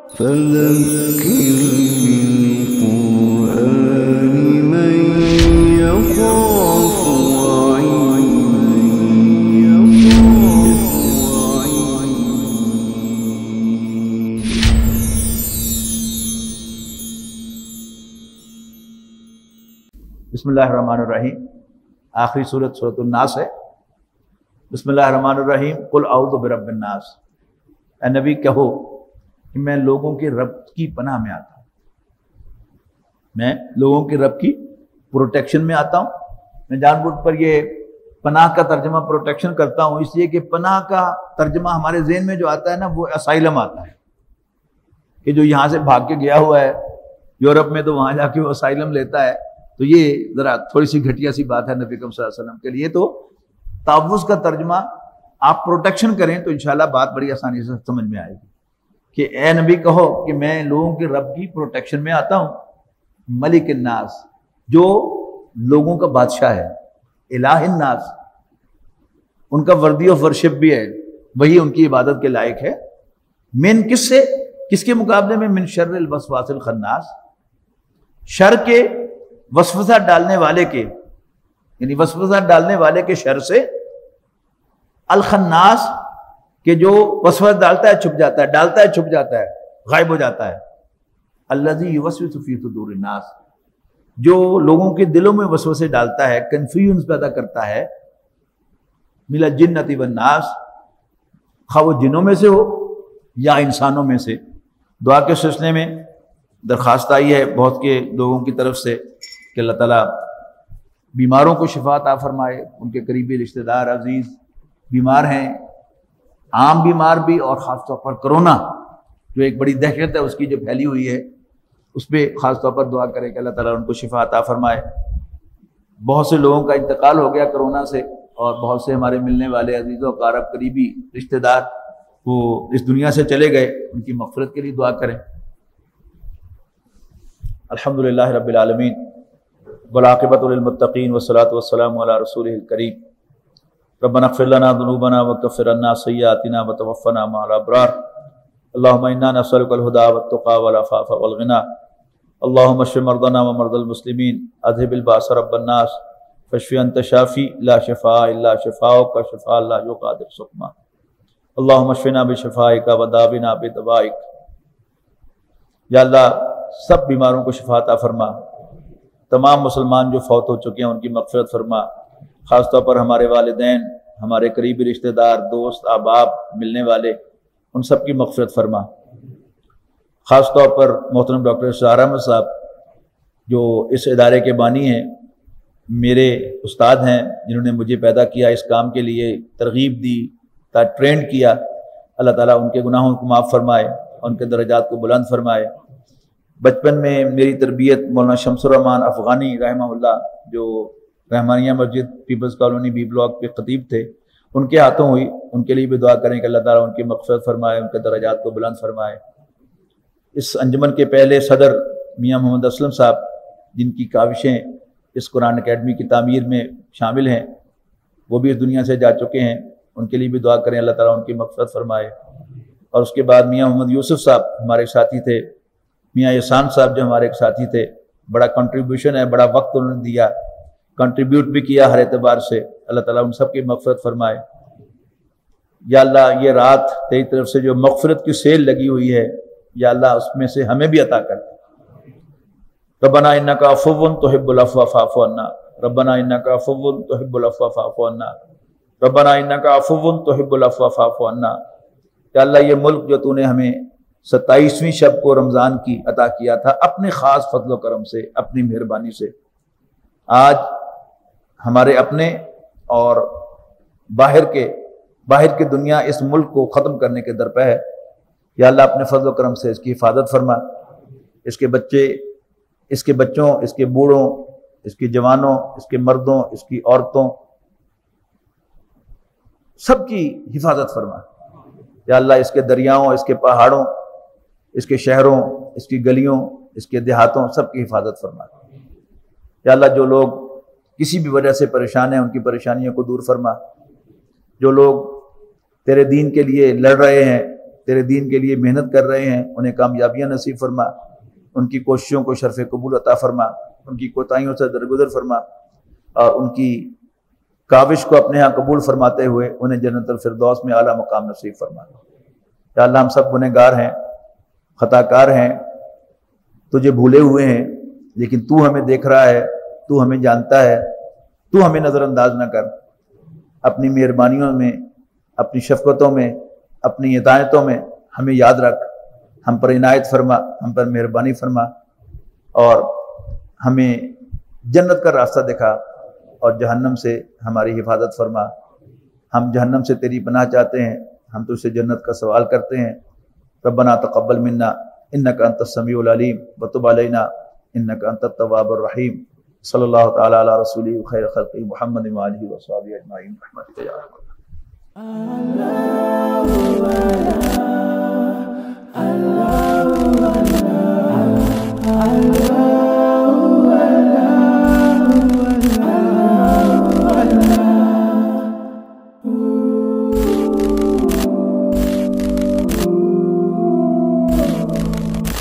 فذكر بالقرآن من يخاف بسم اللہ الرحمن الرحیم. آخری سورۃ الناس ہے. بسم اللہ الرحمن الرحیم. قل اعوذ برب الناس. اے نبی کہو کہ میں لوگوں کے رب کی پناہ میں آتا ہوں، میں لوگوں کے رب کی پروٹیکشن میں آتا ہوں. میں جان بوجھ پر یہ پناہ کا ترجمہ پروٹیکشن کرتا ہوں اس لیے کہ پناہ کا ترجمہ ہمارے ذہن میں جو آتا ہے نا وہ اسائلم آتا ہے، کہ جو یہاں سے بھاگ کے گیا ہوا ہے یورپ میں تو وہاں جا کے وہ اسائلم لیتا ہے. تو یہ ذرا تھوڑی سی گھٹیا سی بات ہے نبی کریم صلی اللہ علیہ وسلم کے لیے. تو تعوذ کا ترجمہ آپ پروٹیکشن کریں تو انشاءاللہ بات بڑی آسانی سے سمجھ میں آئے گی کہ اے نبی کہو کہ میں لوگوں کے رب کی پروٹیکشن میں آتا ہوں. ملک الناس، جو لوگوں کا بادشاہ ہے. الہ الناس، ان کا وردی آف ورشپ بھی ہے، وہی ان کی عبادت کے لائق ہے. من کس سے، کس کے مقابلے میں؟ من شر الوسواس الخناس، شر کے وسوسہ ڈالنے والے کے، یعنی وسوسہ ڈالنے والے کے شر سے. الخناس، کہ جو وسوسہ ڈالتا ہے چھپ جاتا ہے، ڈالتا ہے چھپ جاتا ہے، غائب ہو جاتا ہے. الذی یوسوس فی صدور الناس، جو لوگوں کے دلوں میں وسوسے ڈالتا ہے، کنفیوژن پیدا کرتا ہے. من الجنۃ والناس، خواہ وہ جنوں میں سے ہو یا انسانوں میں سے. دعا کے سلسلے میں درخواست آئی ہے بہت کے لوگوں کی طرف سے کہ اللہ تعالیٰ بیماروں کو شفا عطا فرمائے. ان کے قریبی رشتہ دار عزیز بیمار ہیں، عام بیمار بھی، اور خاص طور پر کرونا جو ایک بڑی دہشت ہے اس کی جو پھیلی ہوئی ہے، اس پہ خاص طور پر دعا کریں کہ اللہ تعالیٰ ان کو شفا عطا فرمائے. بہت سے لوگوں کا انتقال ہو گیا کرونا سے، اور بہت سے ہمارے ملنے والے عزیزوں اقارب قریبی رشتہ دار وہ اس دنیا سے چلے گئے. ان کی مغفرت کے لیے دعا کریں. الحمدللہ رب العالمین والعاقبۃ للمتقین والصلاۃ والسلام علی رسولہ الکریم. ربنا اغفر لنا ذنوبنا وکفر عنا سیئاتنا وتوفنا مع الابرار. اللهم انا نسألك الهدى والتقى والعفاف والغنى. اللهم اشف مرضنا ومرضى المسلمين. اذهب الباس رب الناس فاشف انت شافي لا شفاء الا شفاؤك شفاء لا يغادر سقما. اللهم اشفنا بشفائك وداونا بدوائك. یا اللہ سب بیماروں کو شفا عطا فرما. تمام مسلمان جو فوت ہو چکے ہیں ان کی مغفرت فرما. خاص طور پر ہمارے والدین، ہمارے قریبی رشتہ دار، دوست، احباب، ملنے والے، ان سب کی مغفرت فرما. خاص طور پر محترم ڈاکٹر اسرار احمد صاحب جو اس ادارے کے بانی ہیں، میرے استاد ہیں، جنہوں نے مجھے پیدا کیا، اس کام کے لیے ترغیب دی، ٹرینڈ کیا. اللہ تعالیٰ ان کے گناہوں کو معاف فرمائے، ان کے درجات کو بلند فرمائے. بچپن میں میری تربیت مولانا شمس الرحمان افغانی رحمہ اللہ، جو رحمانیہ مسجد پیپلز کالونی بی بلاک کے خطیب تھے، ان کے ہاتھوں ہوئی. ان کے لیے بھی دعا کریں کہ اللہ تعالیٰ ان کی مغفرت فرمائے، ان کے درجات کو بلند فرمائے. اس انجمن کے پہلے صدر میاں محمد اسلم صاحب، جن کی کاوشیں اس قرآن اکیڈمی کی تعمیر میں شامل ہیں، وہ بھی اس دنیا سے جا چکے ہیں. ان کے لیے بھی دعا کریں اللہ تعالیٰ ان کی مغفرت فرمائے. اور اس کے بعد میاں محمد یوسف صاحب ہمارے ساتھی تھے، میاں احسان صاحب جو ہمارے ایک ساتھی تھے، بڑا کنٹریبیوشن ہے، بڑا وقت انہوں نے دیا، کنٹریبیوٹ بھی کیا ہر اعتبار سے. اللہ تعالیٰ ان سب کی مغفرت فرمائے. یا اللہ یہ رات تیری طرف سے جو مغفرت کی سیل لگی ہوئی ہے، یا اللہ اس میں سے ہمیں بھی عطا کر. ربنا انک عفو تحب العفو فاعف عنا. ربنا انک عفو تحب العفو فاعف عنا. ربنا انک عفو تحب العفو فاعف عنا. یا اللہ یہ ملک جو تو نے ہمیں 27ویں شب کو رمضان کی عطا کیا تھا، اپنے خاص فضل و کرم سے، اپنی مہربانی سے، آج ہمارے اپنے اور باہر کے دنیا اس ملک کو ختم کرنے کے در پہ ہے. یا اللہ اپنے فضل و کرم سے اس کی حفاظت فرما. اس کے بچے، اس کے بچوں، اس کے بوڑھوں، اس کے جوانوں، اس کے مردوں، اس کی عورتوں، سب کی حفاظت فرما. یا اللہ اس کے دریاؤں، اس کے پہاڑوں، اس کے شہروں، اس کی گلیوں، اس کے دیہاتوں، سب کی حفاظت فرما. یا اللہ جو لوگ کسی بھی وجہ سے پریشان ہیں ان کی پریشانیوں کو دور فرما. جو لوگ تیرے دین کے لیے لڑ رہے ہیں تیرے دین کے لیے محنت کر رہے ہیں انہیں کامیابیاں نصیب فرما، ان کی کوششوں کو شرف قبول عطا فرما، ان کی کوتاہیوں سے درگزر فرما، اور ان کی کاوش کو اپنے ہاں قبول فرماتے ہوئے انہیں جنت الفردوس میں اعلیٰ مقام نصیب فرما۔ یا اللہ ہم سب گنہگار ہیں، خطا کار ہیں، تجھے بھولے ہوئے ہیں، لیکن تو ہمیں دیکھ رہا ہے، تو ہمیں جانتا ہے، تو ہمیں نظر انداز نہ کر۔ اپنی مہربانیوں میں، اپنی شفقتوں میں، اپنی ہدایتوں میں ہمیں یاد رکھ، ہم پر عنایت فرما، ہم پر مہربانی فرما، اور ہمیں جنت کا راستہ دکھا اور جہنم سے ہماری حفاظت فرما۔ ہم جہنم سے تیری پناہ چاہتے ہیں، ہم تجھ سے جنت کا سوال کرتے ہیں۔ ربنا تقبل منا انک انت السمیع العلیم وتب علینا انک انت التواب الرحیم۔ صلی اللہ تعالی علی رسولہ خیر خلقہ محمد وآلہ وصحبہ اجمعین برحمتک یا ارحم الراحمین۔